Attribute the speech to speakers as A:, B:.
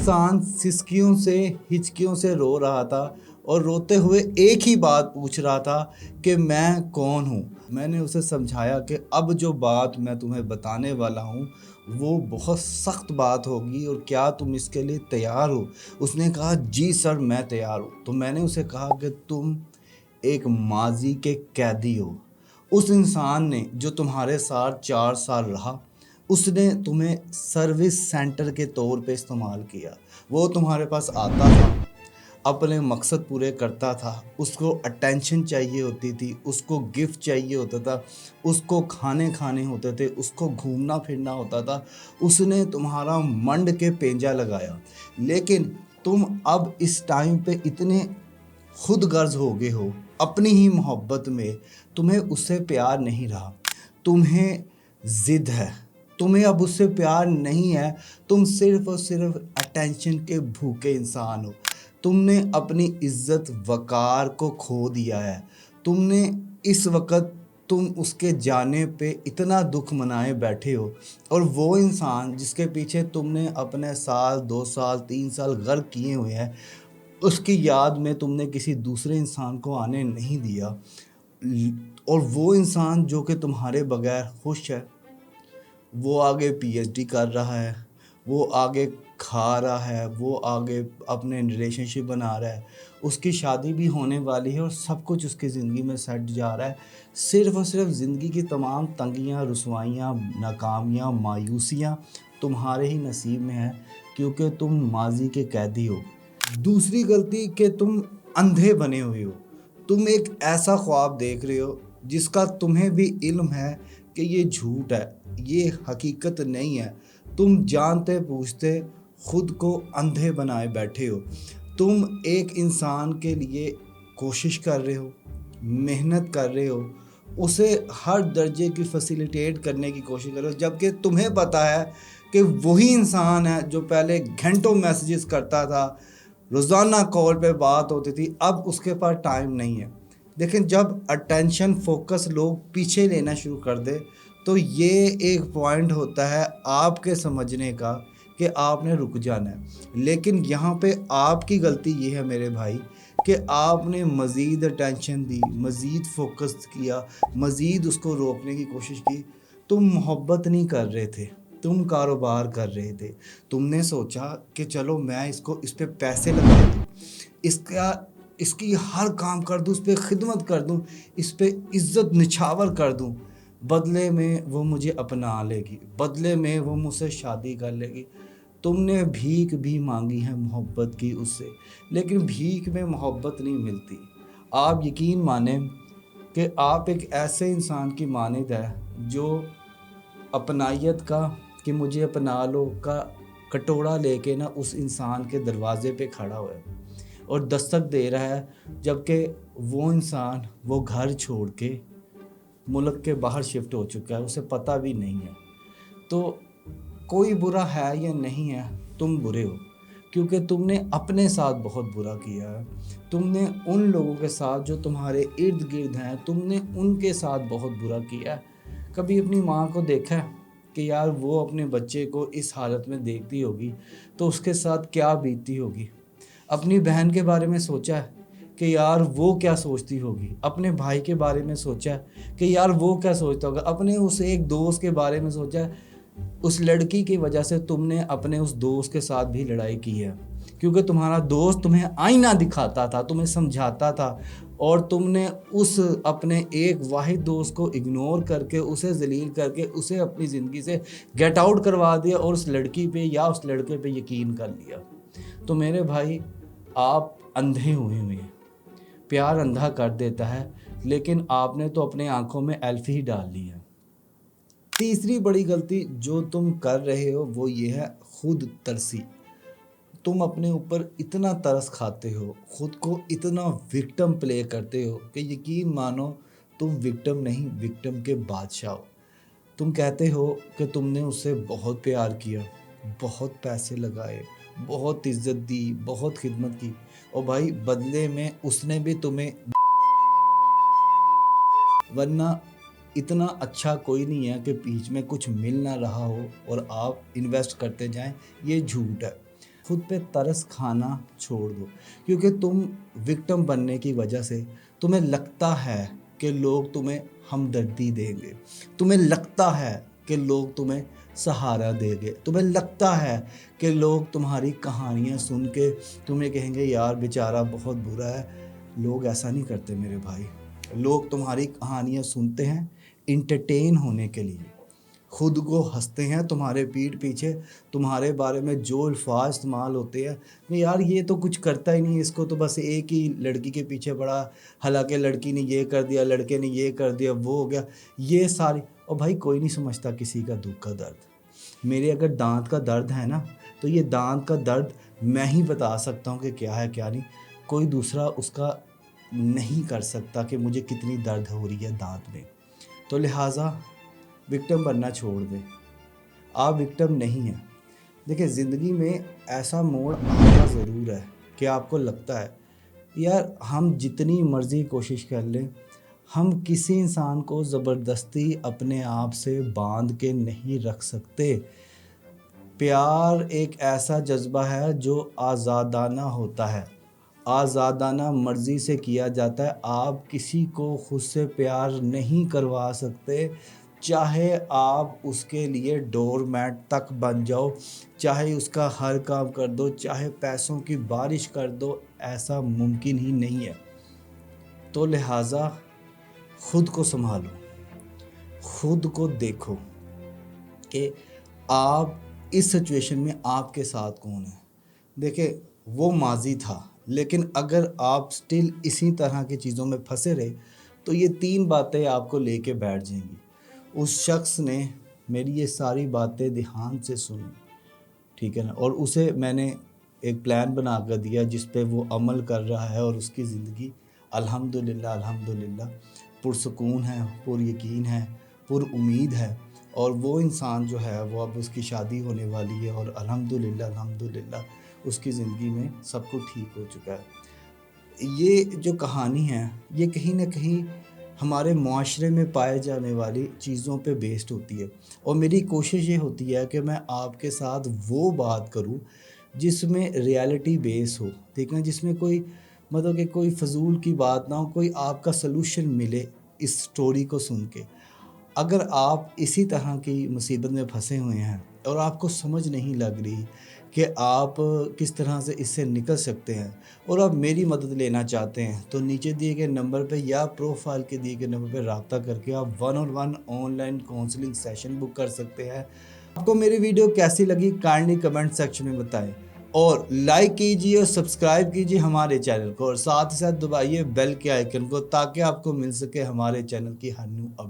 A: इंसान सिसकियों से हिचकियों से रो रहा था और रोते हुए एक ही बात पूछ रहा था कि मैं कौन हूँ। मैंने उसे समझाया कि अब जो बात मैं तुम्हें बताने वाला हूँ वो बहुत सख्त बात होगी और क्या तुम इसके लिए तैयार हो। उसने कहा जी सर मैं तैयार हूँ। तो मैंने उसे कहा कि तुम एक माजी के कैदी हो। उस इंसान ने जो तुम्हारे साथ 4 साल रहा, उसने तुम्हें सर्विस सेंटर के तौर पे इस्तेमाल किया। वो तुम्हारे पास आता था, अपने मकसद पूरे करता था, उसको अटेंशन चाहिए होती थी, उसको गिफ्ट चाहिए होता था, उसको खाने खाने होते थे, उसको घूमना फिरना होता था। उसने तुम्हारा मंड के पेंजा लगाया। लेकिन तुम अब इस टाइम पे इतने खुद गर्ज हो गए हो अपनी ही मोहब्बत में, तुम्हें उससे प्यार नहीं रहा, तुम्हें ज़िद है, तुम्हें अब उससे प्यार नहीं है। तुम सिर्फ़ और सिर्फ अटेंशन के भूखे इंसान हो। तुमने अपनी इज़्ज़त वक़ार को खो दिया है। तुमने इस वक़्त तुम उसके जाने पे इतना दुख मनाए बैठे हो और वो इंसान जिसके पीछे तुमने अपने साल 2 साल 3 साल गर्क किए हुए हैं, उसकी याद में तुमने किसी दूसरे इंसान को आने नहीं दिया। और वो इंसान जो कि तुम्हारे बगैर खुश है, वो आगे पीएचडी कर रहा है, वो आगे खा रहा है, वो आगे अपने रिलेशनशिप बना रहा है, उसकी शादी भी होने वाली है और सब कुछ उसकी ज़िंदगी में सेट जा रहा है। सिर्फ़ और सिर्फ ज़िंदगी की तमाम तंगियाँ, रुसवाइयाँ, नाकामियाँ, मायूसियाँ तुम्हारे ही नसीब में है, क्योंकि तुम माजी के कैदी हो। दूसरी गलती कि तुम अंधे बने हुए हो। तुम एक ऐसा ख्वाब देख रहे हो जिसका तुम्हें भी इल्म है कि ये झूठ है, ये हकीकत नहीं है। तुम जानते पूछते खुद को अंधे बनाए बैठे हो। तुम एक इंसान के लिए कोशिश कर रहे हो, मेहनत कर रहे हो, उसे हर दर्जे की फैसिलिटेट करने की कोशिश कर रहे हो, जबकि तुम्हें पता है कि वही इंसान है जो पहले घंटों मैसेजेस करता था, रोज़ाना कॉल पे बात होती थी, अब उसके पास टाइम नहीं है। लेकिन जब अटेंशन फोकस लोग पीछे लेना शुरू कर दे, तो ये एक पॉइंट होता है आपके समझने का कि आपने रुक जाना है। लेकिन यहाँ पे आपकी गलती ये है मेरे भाई कि आपने मज़ीद अटेंशन दी, मज़ीद फोकस किया, मज़ीद उसको रोकने की कोशिश की। तुम मोहब्बत नहीं कर रहे थे, तुम कारोबार कर रहे थे। तुमने सोचा कि चलो मैं इसको इस पे पैसे लगा दूँ, इसकी हर काम कर दूँ, इस पे खिदमत कर दूँ, इस पे इज़्ज़त निछावर कर दूँ, बदले में वो मुझे अपना लेगी, बदले में वो मुझसे शादी कर लेगी। तुमने भीख भी मांगी है मोहब्बत की उससे, लेकिन भीख में मोहब्बत नहीं मिलती। आप यकीन माने कि आप एक ऐसे इंसान की मानिंद है जो अपनायत का, कि मुझे अपना लो का कटोरा लेके ना उस इंसान के दरवाजे पे खड़ा हुआ है और दस्तक दे रहा है, जबकि वो इंसान वो घर छोड़ के मुल्क के बाहर शिफ्ट हो चुका है, उसे पता भी नहीं है। तो कोई बुरा है या नहीं है, तुम बुरे हो, क्योंकि तुमने अपने साथ बहुत बुरा किया है। तुमने उन लोगों के साथ जो तुम्हारे इर्द गिर्द हैं, तुमने उनके साथ बहुत बुरा किया है। कभी अपनी माँ को देखा है कि यार वो अपने बच्चे को इस हालत में देखती होगी तो उसके साथ क्या बीतती होगी। अपनी बहन के बारे में सोचा है कि यार वो क्या सोचती होगी। अपने भाई के बारे में सोचा है कि यार वो क्या सोचता होगा। अपने उस एक दोस्त के बारे में सोचा है, उस लड़की की वजह से तुमने अपने उस दोस्त के साथ भी लड़ाई की है, क्योंकि तुम्हारा दोस्त तुम्हें आईना दिखाता था, तुम्हें समझाता था, और तुमने उस अपने एक वाहिद दोस्त को इग्नोर करके, उसे जलील करके, उसे अपनी ज़िंदगी से गेट आउट करवा दिया और उस लड़की पे या उस लड़के पे यकीन कर लिया। तो मेरे भाई, आप अंधे हुए हैं। प्यार अंधा कर देता है, लेकिन आपने तो अपने आंखों में एल्फ ही डाल ली है। तीसरी बड़ी गलती जो तुम कर रहे हो वो ये है खुद तरसी। तुम अपने ऊपर इतना तरस खाते हो, खुद को इतना विक्टिम प्ले करते हो कि यकीन मानो तुम विक्टिम नहीं, विक्टिम के बादशाह हो। तुम कहते हो कि तुमने उससे बहुत प्यार किया, बहुत पैसे लगाए, बहुत इज्जत दी, बहुत खिदमत की, और भाई बदले में उसने भी तुम्हें, वरना इतना अच्छा कोई नहीं है कि बीच में कुछ मिल ना रहा हो और आप इन्वेस्ट करते जाएं। ये झूठ है। खुद पे तरस खाना छोड़ दो, क्योंकि तुम विक्टिम बनने की वजह से तुम्हें लगता है कि लोग तुम्हें हमदर्दी देंगे, तुम्हें लगता है कि लोग तुम्हें सहारा देंगे, तुम्हें लगता है कि लोग तुम्हारी कहानियाँ सुन के तुम्हें कहेंगे यार बेचारा बहुत बुरा है। लोग ऐसा नहीं करते मेरे भाई। लोग तुम्हारी कहानियाँ सुनते हैं इंटरटेन होने के लिए, खुद को हंसते हैं तुम्हारे पीठ पीछे, तुम्हारे बारे में जो अल्फाज इस्तेमाल होते हैं कि यार ये तो कुछ करता ही नहीं, इसको तो बस एक ही लड़की के पीछे पड़ा, हालांकि लड़की ने ये कर दिया, लड़के ने ये कर दिया, वो हो गया, ये सारी। और भाई कोई नहीं समझता किसी का दुख का दर्द। मेरे अगर दांत का दर्द है ना, तो ये दांत का दर्द मैं ही बता सकता हूँ कि क्या है क्या नहीं, कोई दूसरा उसका नहीं कर सकता कि मुझे कितनी दर्द हो रही है दांत में। तो लिहाजा विक्टिम बनना छोड़ दे, आप विक्टिम नहीं हैं। देखिए ज़िंदगी में ऐसा मोड़ आता ज़रूर है कि आपको लगता है यार हम जितनी मर्ज़ी कोशिश कर लें, हम किसी इंसान को ज़बरदस्ती अपने आप से बांध के नहीं रख सकते। प्यार एक ऐसा जज्बा है जो आज़ादाना होता है, आज़ादाना मर्ज़ी से किया जाता है। आप किसी को खुद से प्यार नहीं करवा सकते, चाहे आप उसके लिए डोरमैट तक बन जाओ, चाहे उसका हर काम कर दो, चाहे पैसों की बारिश कर दो, ऐसा मुमकिन ही नहीं है। तो लिहाजा खुद को संभालो, खुद को देखो कि आप इस सिचुएशन में आपके साथ कौन है। देखिए वो माजी था, लेकिन अगर आप स्टिल इसी तरह की चीज़ों में फंसे रहे तो ये 3 बातें आपको लेके बैठ जाएंगी। उस शख्स ने मेरी ये सारी बातें ध्यान से सुनी, ठीक है ना, और उसे मैंने एक प्लान बना कर दिया जिस पे वो अमल कर रहा है, और उसकी ज़िंदगी अल्हम्दुलिल्लाह अल्हम्दुलिल्लाह पुरसुकून है, पुरयकीन है, पुरउम्मीद है। और वो इंसान जो है वो अब उसकी शादी होने वाली है, और अल्हम्दुलिल्लाह अल्हम्दुलिल्लाह उसकी ज़िंदगी में सब कुछ ठीक हो चुका है। ये जो कहानी है ये कहीं ना कहीं हमारे मुआशरे में पाए जाने वाली चीज़ों पे बेस्ड होती है, और मेरी कोशिश ये होती है कि मैं आपके साथ वो बात करूं जिसमें रियलिटी बेस हो, ठीक है, जिसमें कोई मतलब कि कोई फजूल की बात ना हो, कोई आपका सलूशन मिले इस स्टोरी को सुन के। अगर आप इसी तरह की मुसीबत में फंसे हुए हैं और आपको समझ नहीं लग रही कि आप किस तरह से इससे निकल सकते हैं, और आप मेरी मदद लेना चाहते हैं, तो नीचे दिए गए नंबर पे या प्रोफाइल के दिए गए नंबर पे रब्ता करके आप 1-on-1 online counselling session book कर सकते हैं। आपको मेरी वीडियो कैसी लगी काइंडली कमेंट सेक्शन में बताएं, और लाइक कीजिए और सब्सक्राइब कीजिए हमारे चैनल को, और साथ ही साथ दबाइए बेल के आइकन को ताकि आपको मिल सके हमारे चैनल की हर न्यू अपडेट।